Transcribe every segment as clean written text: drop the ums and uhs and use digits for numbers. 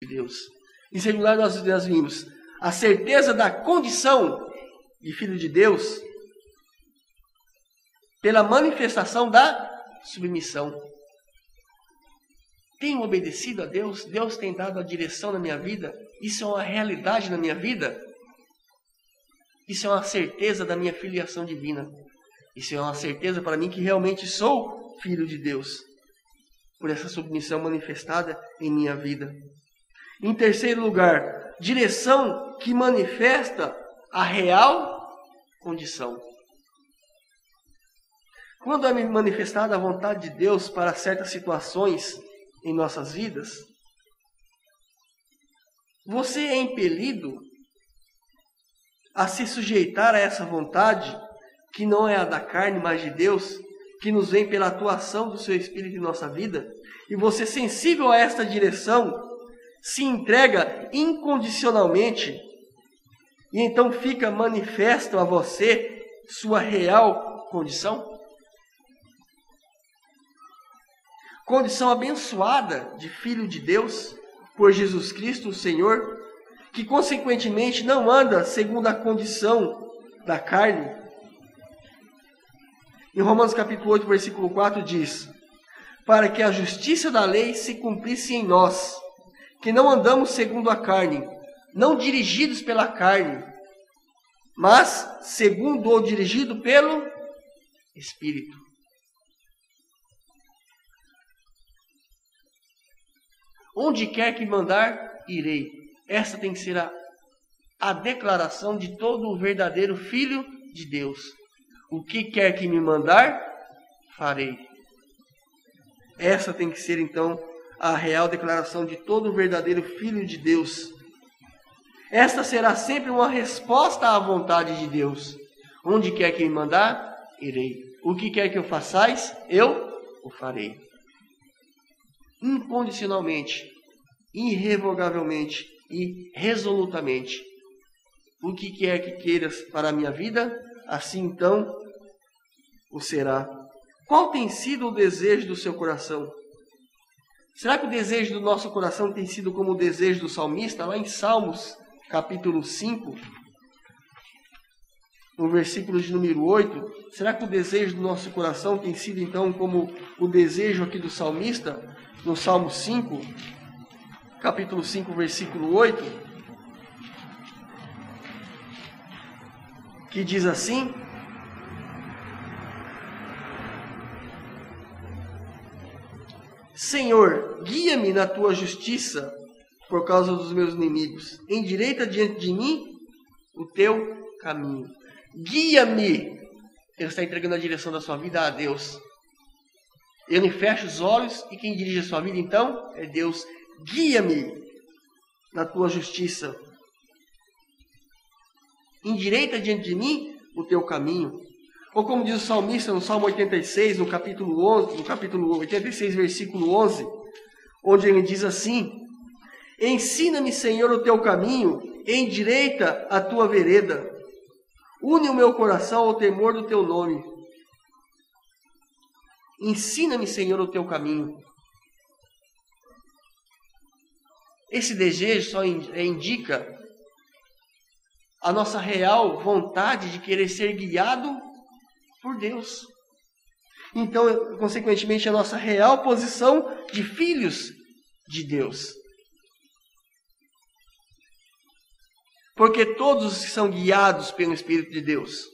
de Deus. Em segundo lugar, nós vimos a certeza da condição de filho de Deus pela manifestação da submissão. Tenho obedecido a Deus? Deus tem dado a direção na minha vida? Isso é uma realidade na minha vida? Isso é uma certeza da minha filiação divina. Isso é uma certeza para mim que realmente sou filho de Deus, por essa submissão manifestada em minha vida. Em terceiro lugar, direção que manifesta a real condição. Quando é manifestada a vontade de Deus para certas situações em nossas vidas, você é impelido a se sujeitar a essa vontade, que não é a da carne, mas de Deus, que nos vem pela atuação do seu Espírito em nossa vida, e você, sensível a esta direção, se entrega incondicionalmente, e então fica manifesto a você sua real condição? Condição abençoada de filho de Deus por Jesus Cristo, o Senhor, que consequentemente não anda segundo a condição da carne. Em Romanos capítulo 8, versículo 4 diz: para que a justiça da lei se cumprisse em nós, que não andamos segundo a carne, não dirigidos pela carne, mas segundo o dirigido pelo Espírito. Onde quer que mandar, irei. Essa tem que ser a declaração de todo o verdadeiro filho de Deus. O que quer que me mandar, farei. Essa tem que ser, então, a real declaração de todo o verdadeiro filho de Deus. Esta será sempre uma resposta à vontade de Deus. Onde quer que me mandar, irei. O que quer que eu façais, eu o farei. Incondicionalmente, irrevogavelmente e resolutamente. O que quer que queiras para a minha vida, assim então o será. Qual tem sido o desejo do seu coração? Será que o desejo do nosso coração tem sido como o desejo do salmista? Lá em Salmos, capítulo 5, no versículo de número 8, será que o desejo do nosso coração tem sido então como o desejo aqui do salmista, no Salmo 5, capítulo 5, versículo 8, que diz assim: Senhor, guia-me na tua justiça por causa dos meus inimigos. Endireita diante de mim o teu caminho. Guia-me. Ele está entregando a direção da sua vida a Deus. Ele fecha os olhos e quem dirige a sua vida então é Deus. Guia-me na tua justiça. Endireita diante de mim o teu caminho. Ou como diz o salmista no Salmo 86, no capítulo 86, versículo 11, onde ele diz assim: ensina-me, Senhor, o teu caminho, endireita a tua vereda. Une o meu coração ao temor do teu nome. Ensina-me, Senhor, o teu caminho. Esse desejo só indica a nossa real vontade de querer ser guiado por Deus. Então, consequentemente, a nossa real posição de filhos de Deus. Porque todos os que são guiados pelo Espírito de Deus,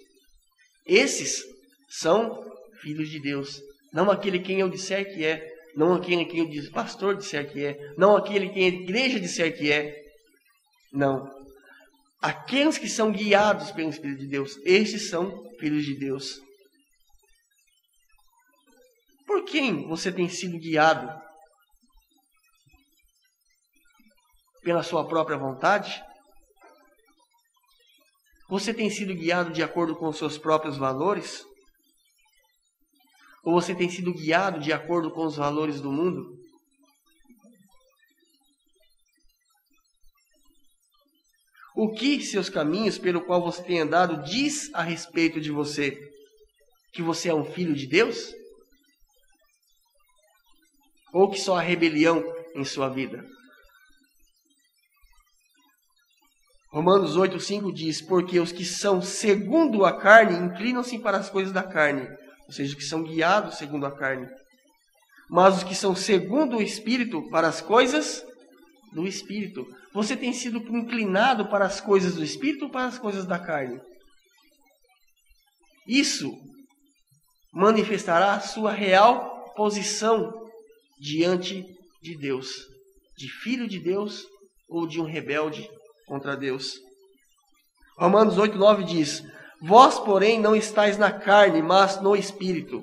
esses são filhos de Deus. Não aquele quem eu disser que é, não aquele quem o pastor disser que é, não aquele quem a igreja disser que é. Não. Aqueles que são guiados pelo Espírito de Deus, esses são filhos de Deus. Por quem você tem sido guiado? Pela sua própria vontade? Você tem sido guiado de acordo com os seus próprios valores? Ou você tem sido guiado de acordo com os valores do mundo? O que seus caminhos pelo qual você tem andado diz a respeito de você? Que você é um filho de Deus? Ou que só há rebelião em sua vida? Romanos 8:5 diz, porque os que são segundo a carne inclinam-se para as coisas da carne, ou seja, os que são guiados segundo a carne. Mas os que são segundo o Espírito, para as coisas do Espírito. Você tem sido inclinado para as coisas do Espírito ou para as coisas da carne? Isso manifestará a sua real posição diante de Deus, de filho de Deus ou de um rebelde contra Deus. Romanos 8:9 diz, vós, porém, não estáis na carne, mas no Espírito.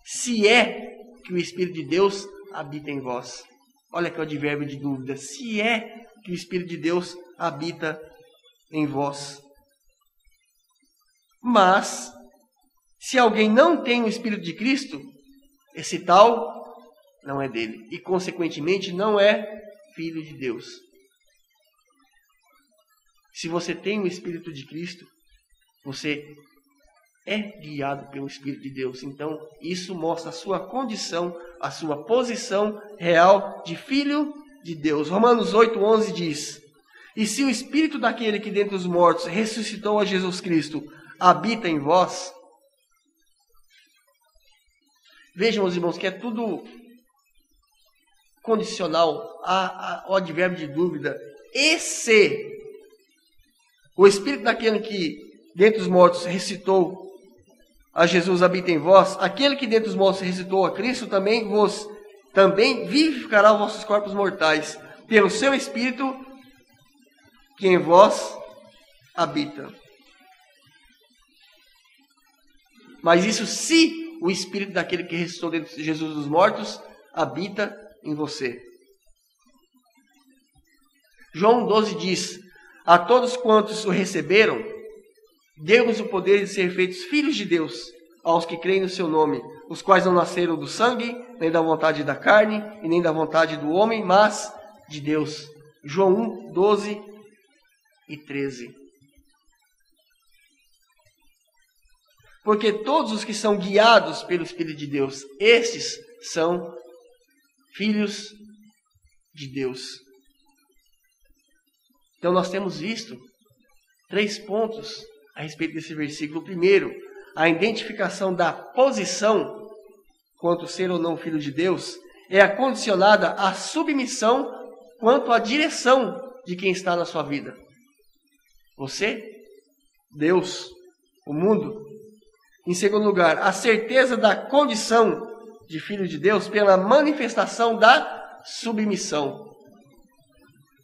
Se é que o Espírito de Deus habita em vós. Olha que é o advérbio de dúvida. Se é que o Espírito de Deus habita em vós. Mas, se alguém não tem o Espírito de Cristo, esse tal não é dele. E, consequentemente, não é filho de Deus. Se você tem o Espírito de Cristo, você é guiado pelo Espírito de Deus. Então, isso mostra a sua condição, a sua posição real de filho de Deus. Romanos 8:11 diz, e se o Espírito daquele que dentre os mortos ressuscitou a Jesus Cristo habita em vós, vejam, meus irmãos, que é tudo condicional ao advérbio de dúvida. E se o Espírito daquele que dentre os mortos ressuscitou a Jesus habita em vós, aquele que dentre os mortos ressuscitou a Cristo também vivificará os vossos corpos mortais, pelo seu Espírito que em vós habita. Mas isso se o Espírito daquele que ressuscitou dentro de Jesus dos mortos habita em você. João 12 diz, a todos quantos o receberam, deu-nos o poder de ser feitos filhos de Deus, aos que creem no seu nome, os quais não nasceram do sangue, nem da vontade da carne, e nem da vontade do homem, mas de Deus. João 1, 12 e 13. Porque todos os que são guiados pelo Espírito de Deus, estes são filhos de Deus. Então nós temos visto 3 pontos a respeito desse versículo. Primeiro, a identificação da posição quanto ser ou não filho de Deus é condicionada à submissão quanto à direção de quem está na sua vida. Você, Deus, o mundo. Em segundo lugar, a certeza da condição de filho de Deus pela manifestação da submissão.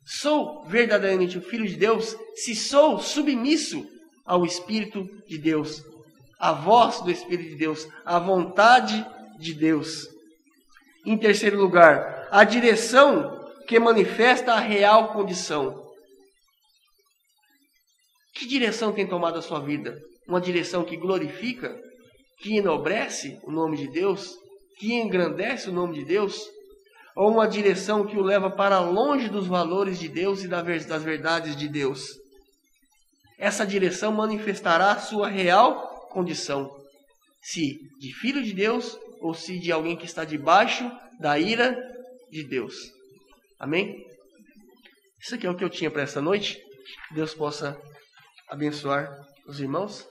Sou verdadeiramente um filho de Deus se sou submisso ao Espírito de Deus, à voz do Espírito de Deus, à vontade de Deus. Em terceiro lugar, a direção que manifesta a real condição. Que direção tem tomado a sua vida? Uma direção que glorifica, que enobrece o nome de Deus, que engrandece o nome de Deus? Ou uma direção que o leva para longe dos valores de Deus e das verdades de Deus? Essa direção manifestará a sua real condição, se de filho de Deus ou se de alguém que está debaixo da ira de Deus. Amém? Isso aqui é o que eu tinha para essa noite. Que Deus possa abençoar os irmãos.